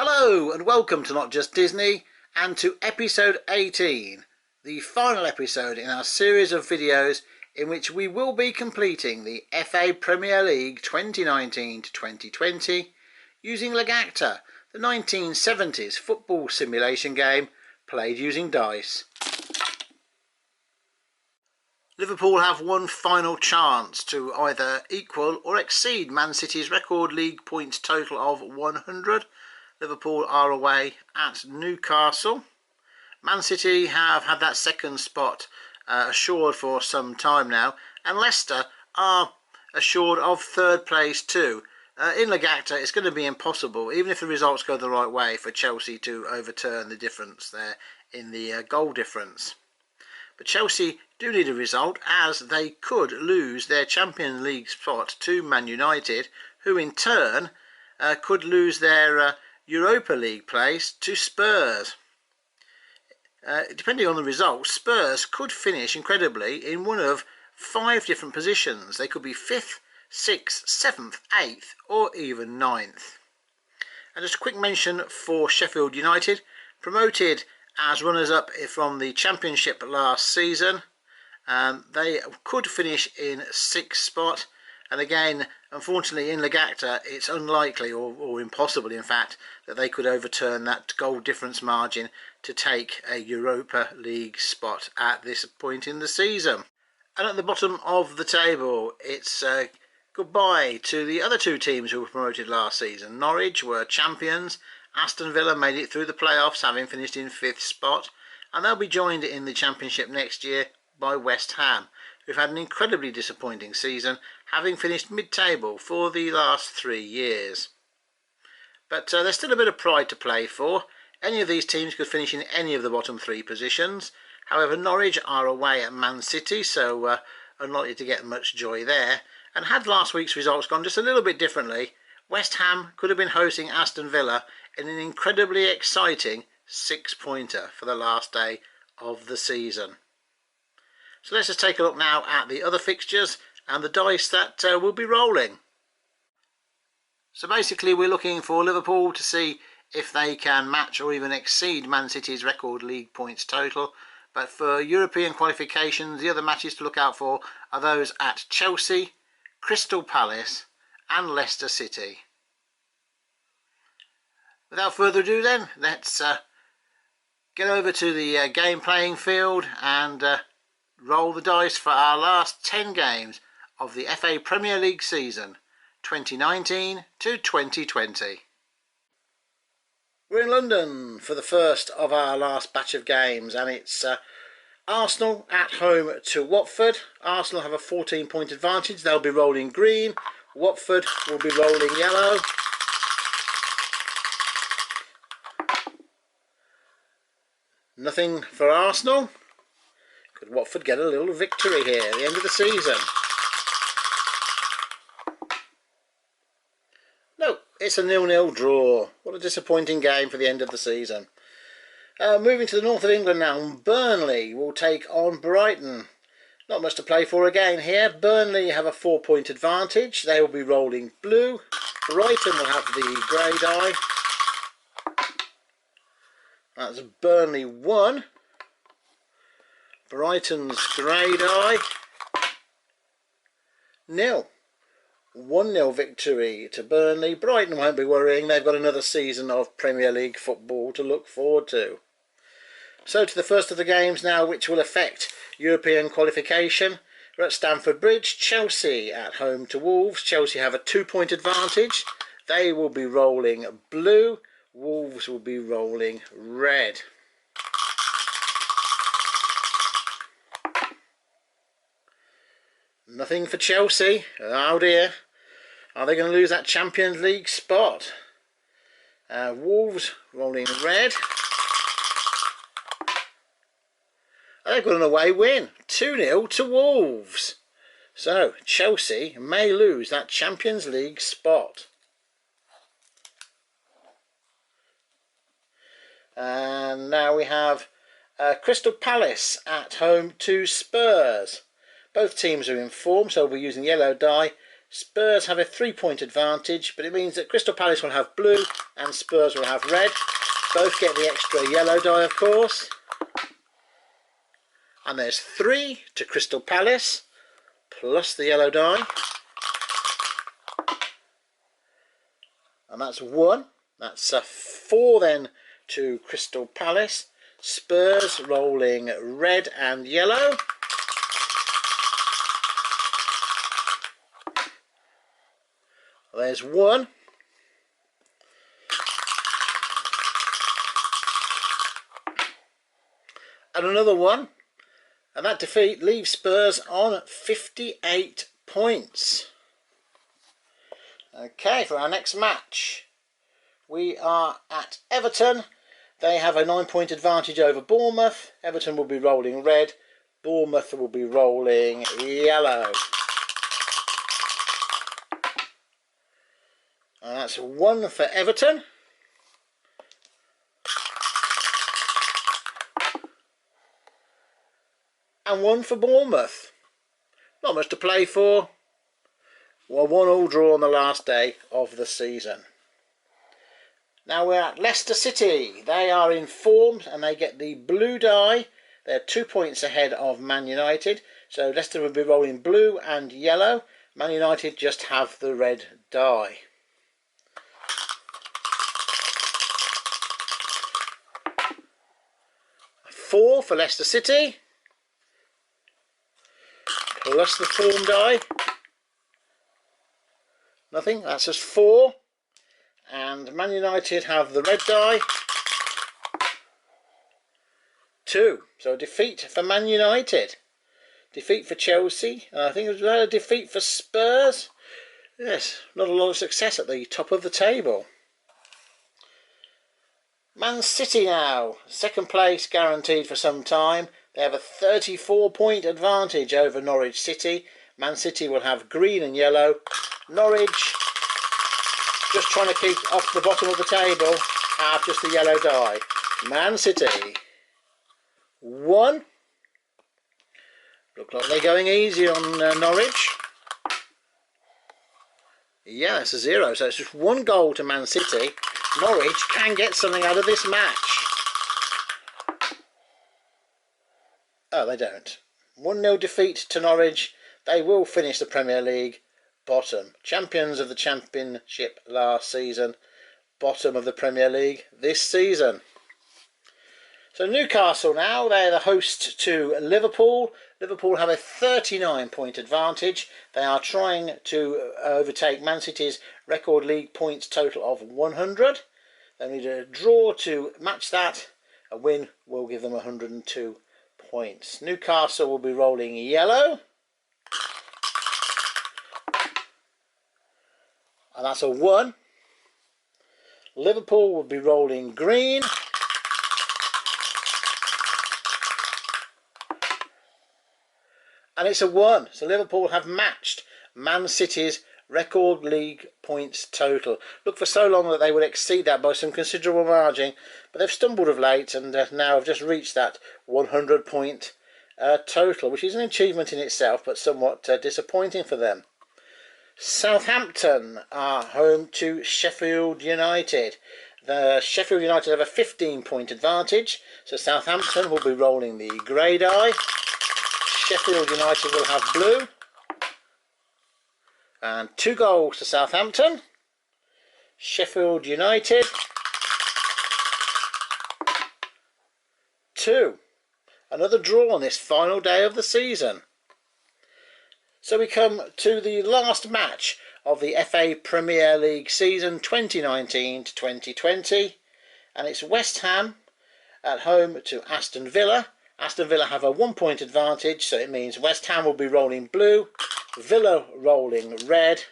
Hello and welcome to Not Just Disney and to episode 18, the final episode in our series of videos in which we will be completing the FA Premier League 2019 to 2020 using Logacta, the 1970s football simulation game played using dice. Liverpool have one final chance to either equal or exceed Man City's record league points total of 100. Liverpool are away at Newcastle. Man City have had that second spot assured for some time now, and Leicester are assured of third place too. In Logacta it's going to be impossible, even if the results go the right way, for Chelsea to overturn the difference there in the goal difference. But Chelsea do need a result, as they could lose their Champions League spot to Man United, who in turn could lose their Europa League place to Spurs. Depending on the results, Spurs could finish incredibly in one of 5 different positions. They could be 5th, 6th, 7th, 8th or even 9th. And just a quick mention for Sheffield United, promoted as runners-up from the Championship last season. They could finish in 6th spot, and again, unfortunately in Logacta it's unlikely or impossible in fact that they could overturn that goal difference margin to take a Europa League spot at this point in the season. And at the bottom of the table it's goodbye to the other 2 teams who were promoted last season. Norwich were champions. Aston Villa made it through the playoffs, having finished in 5th spot, and they'll be joined in the Championship next year by West Ham, who've had an incredibly disappointing season, having finished mid-table for the last 3 years. But there's still a bit of pride to play for. Any of these teams could finish in any of the bottom 3 positions. However, Norwich are away at Man City, so unlikely to get much joy there. And had last week's results gone just a little bit differently, West Ham could have been hosting Aston Villa in an incredibly exciting 6-pointer for the last day of the season. So let's just take a look now at the other fixtures and the dice that will be rolling. So basically we're looking for Liverpool to see if they can match or even exceed Man City's record league points total. But for European qualifications, the other matches to look out for are those at Chelsea, Crystal Palace and Leicester City. Without further ado then, let's get over to the game playing field and roll the dice for our last 10 games of the FA Premier League season 2019 to 2020. We're in London for the first of our last batch of games, and it's Arsenal at home to Watford. Arsenal have a 14-point advantage. They'll be rolling green. Watford will be rolling yellow. Nothing for Arsenal. Could Watford get a little victory here at the end of the season? No, it's a 0-0 draw. What a disappointing game for the end of the season. Moving to the north of England now, Burnley will take on Brighton. Not much to play for again here. Burnley have a 4-point advantage. They will be rolling blue. Brighton will have the grey die. That's Burnley 1. Brighton's grey die 0. 1-0 victory to Burnley. Brighton won't be worrying. They've got another season of Premier League football to look forward to. So to the first of the games now, which will affect European qualification. We're at Stamford Bridge. Chelsea at home to Wolves. Chelsea have a 2-point advantage. They will be rolling blue. Wolves will be rolling red. Nothing for Chelsea. Oh dear. Are they going to lose that Champions League spot? Wolves rolling red. They've got an away win. 2-0 to Wolves. So Chelsea may lose that Champions League spot. And now we have Crystal Palace at home to Spurs. Both teams are in form, so we'll be using yellow die Spurs have a 3-point advantage, but it means that Crystal Palace will have blue and Spurs will have red. Both get the extra yellow die, of course. And there's 3 to Crystal Palace, plus the yellow die. And that's 1. That's a 4 then to Crystal Palace. Spurs rolling red and yellow. There's 1. And another 1. And that defeat leaves Spurs on 58 points. Okay, for our next match, we are at Everton. They have a 9-point advantage over Bournemouth. Everton will be rolling red. Bournemouth will be rolling yellow. And that's 1 for Everton. And 1 for Bournemouth. Not much to play for. Well, 1-1 draw on the last day of the season. Now we're at Leicester City. They are in form and they get the blue die. They're 2 points ahead of Man United. So Leicester will be rolling blue and yellow. Man United just have the red die. Four for Leicester City. Plus the form die. Nothing, that's just 4. And Man United have the red die. 2. So a defeat for Man United. Defeat for Chelsea. And I think it was a defeat for Spurs. Yes, not a lot of success at the top of the table. Man City now. Second place guaranteed for some time. They have a 34-point advantage over Norwich City. Man City will have green and yellow. Norwich, just trying to keep off the bottom of the table, have just the yellow die. Man City, 1. Look like they're going easy on Norwich. Yeah, it's a 0, so it's just 1 goal to Man City. Norwich can get something out of this match. Oh, they don't. 1-0 defeat to Norwich. They will finish the Premier League bottom. Champions of the Championship last season. Bottom of the Premier League this season. So Newcastle now, they're the host to Liverpool. Liverpool have a 39-point advantage. They are trying to overtake Man City's record league points total of 100. They need a draw to match that. A win will give them 102 points. Newcastle will be rolling yellow. And that's a 1. Liverpool will be rolling green. And it's a 1. So Liverpool have matched Man City's record league points total. Looked for so long that they would exceed that by some considerable margin, but they've stumbled of late and now have just reached that 100-point total, which is an achievement in itself, but somewhat disappointing for them. Southampton are home to Sheffield United. The Sheffield United have a 15-point advantage, so Southampton will be rolling the grey die. Sheffield United will have blue. And 2 goals to Southampton. Sheffield United. 2. Another draw on this final day of the season. So we come to the last match of the FA Premier League season 2019 to 2020, and it's West Ham at home to Aston Villa. Aston Villa have a 1-point advantage, so it means West Ham will be rolling blue, Villa rolling red.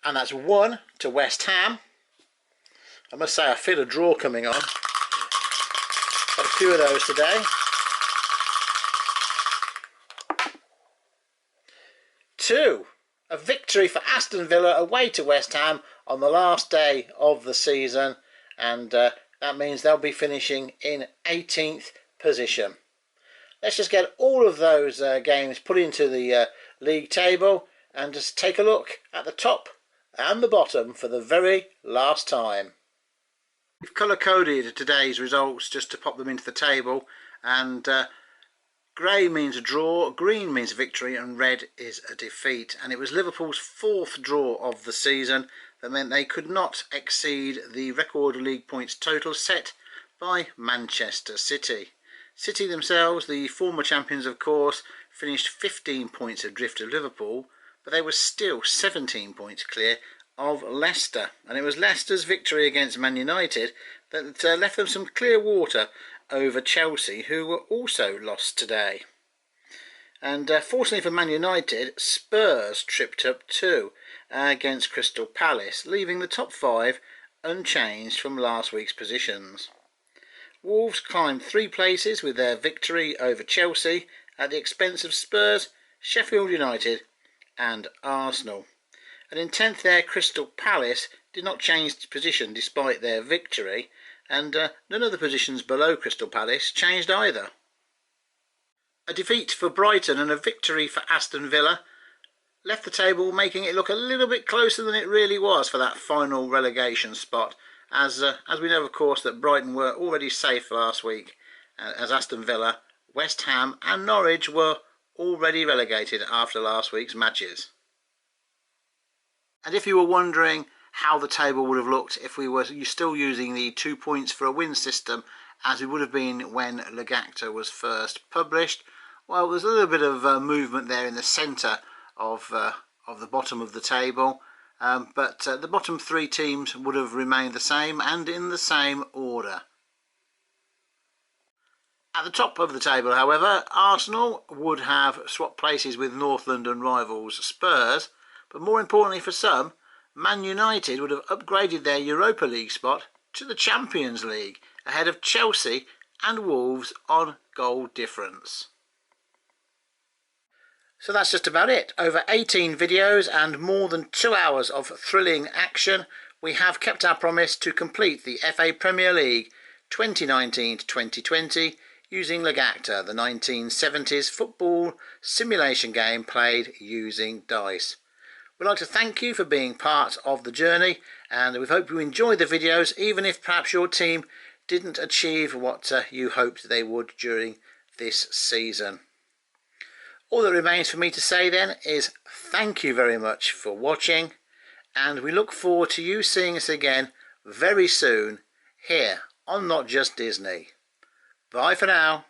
And that's 1 to West Ham. I must say I feel a draw coming on. Got a few of those today. 2. A victory for Aston Villa away to West Ham on the last day of the season, and that means they'll be finishing in 18th position. let's just get all of those games put into the league table and just take a look at the top and the bottom for the very last time. We've colour-coded today's results just to pop them into the table, and grey means a draw, green means a victory, and red is a defeat. And it was Liverpool's 4th draw of the season that meant they could not exceed the record league points total set by Manchester City. City themselves, the former champions of course, finished 15 points adrift of Liverpool, but they were still 17 points clear of Leicester, and it was Leicester's victory against Man United that left them some clear water over Chelsea, who were also lost today. And fortunately for Man United, Spurs tripped up too against Crystal Palace, leaving the top 5 unchanged from last week's positions. Wolves climbed 3 places with their victory over Chelsea at the expense of Spurs, Sheffield United and Arsenal. And in 10th there, Crystal Palace did not change position despite their victory, and none of the positions below Crystal Palace changed either. A defeat for Brighton and a victory for Aston Villa left the table making it look a little bit closer than it really was for that final relegation spot, as we know of course that Brighton were already safe last week, as Aston Villa, West Ham and Norwich were already relegated after last week's matches. And if you were wondering how the table would have looked if we were still using the 2 points for a win system as we would have been when Logacta was first published, well, there's a little bit of movement there in the centre of the bottom of the table, but the bottom 3 teams would have remained the same and in the same order. At the top of the table, however, Arsenal would have swapped places with North London rivals Spurs, but more importantly for some, Man United would have upgraded their Europa League spot to the Champions League, ahead of Chelsea and Wolves on goal difference. So that's just about it. Over 18 videos and more than 2 hours of thrilling action, we have kept our promise to complete the FA Premier League 2019 to 2020 using Logacta, the 1970s football simulation game played using dice. We'd like to thank you for being part of the journey, and we hope you enjoyed the videos, even if perhaps your team didn't achieve what you hoped they would during this season. All that remains for me to say then is thank you very much for watching, and we look forward to you seeing us again very soon here on Not Just Disney. Bye for now.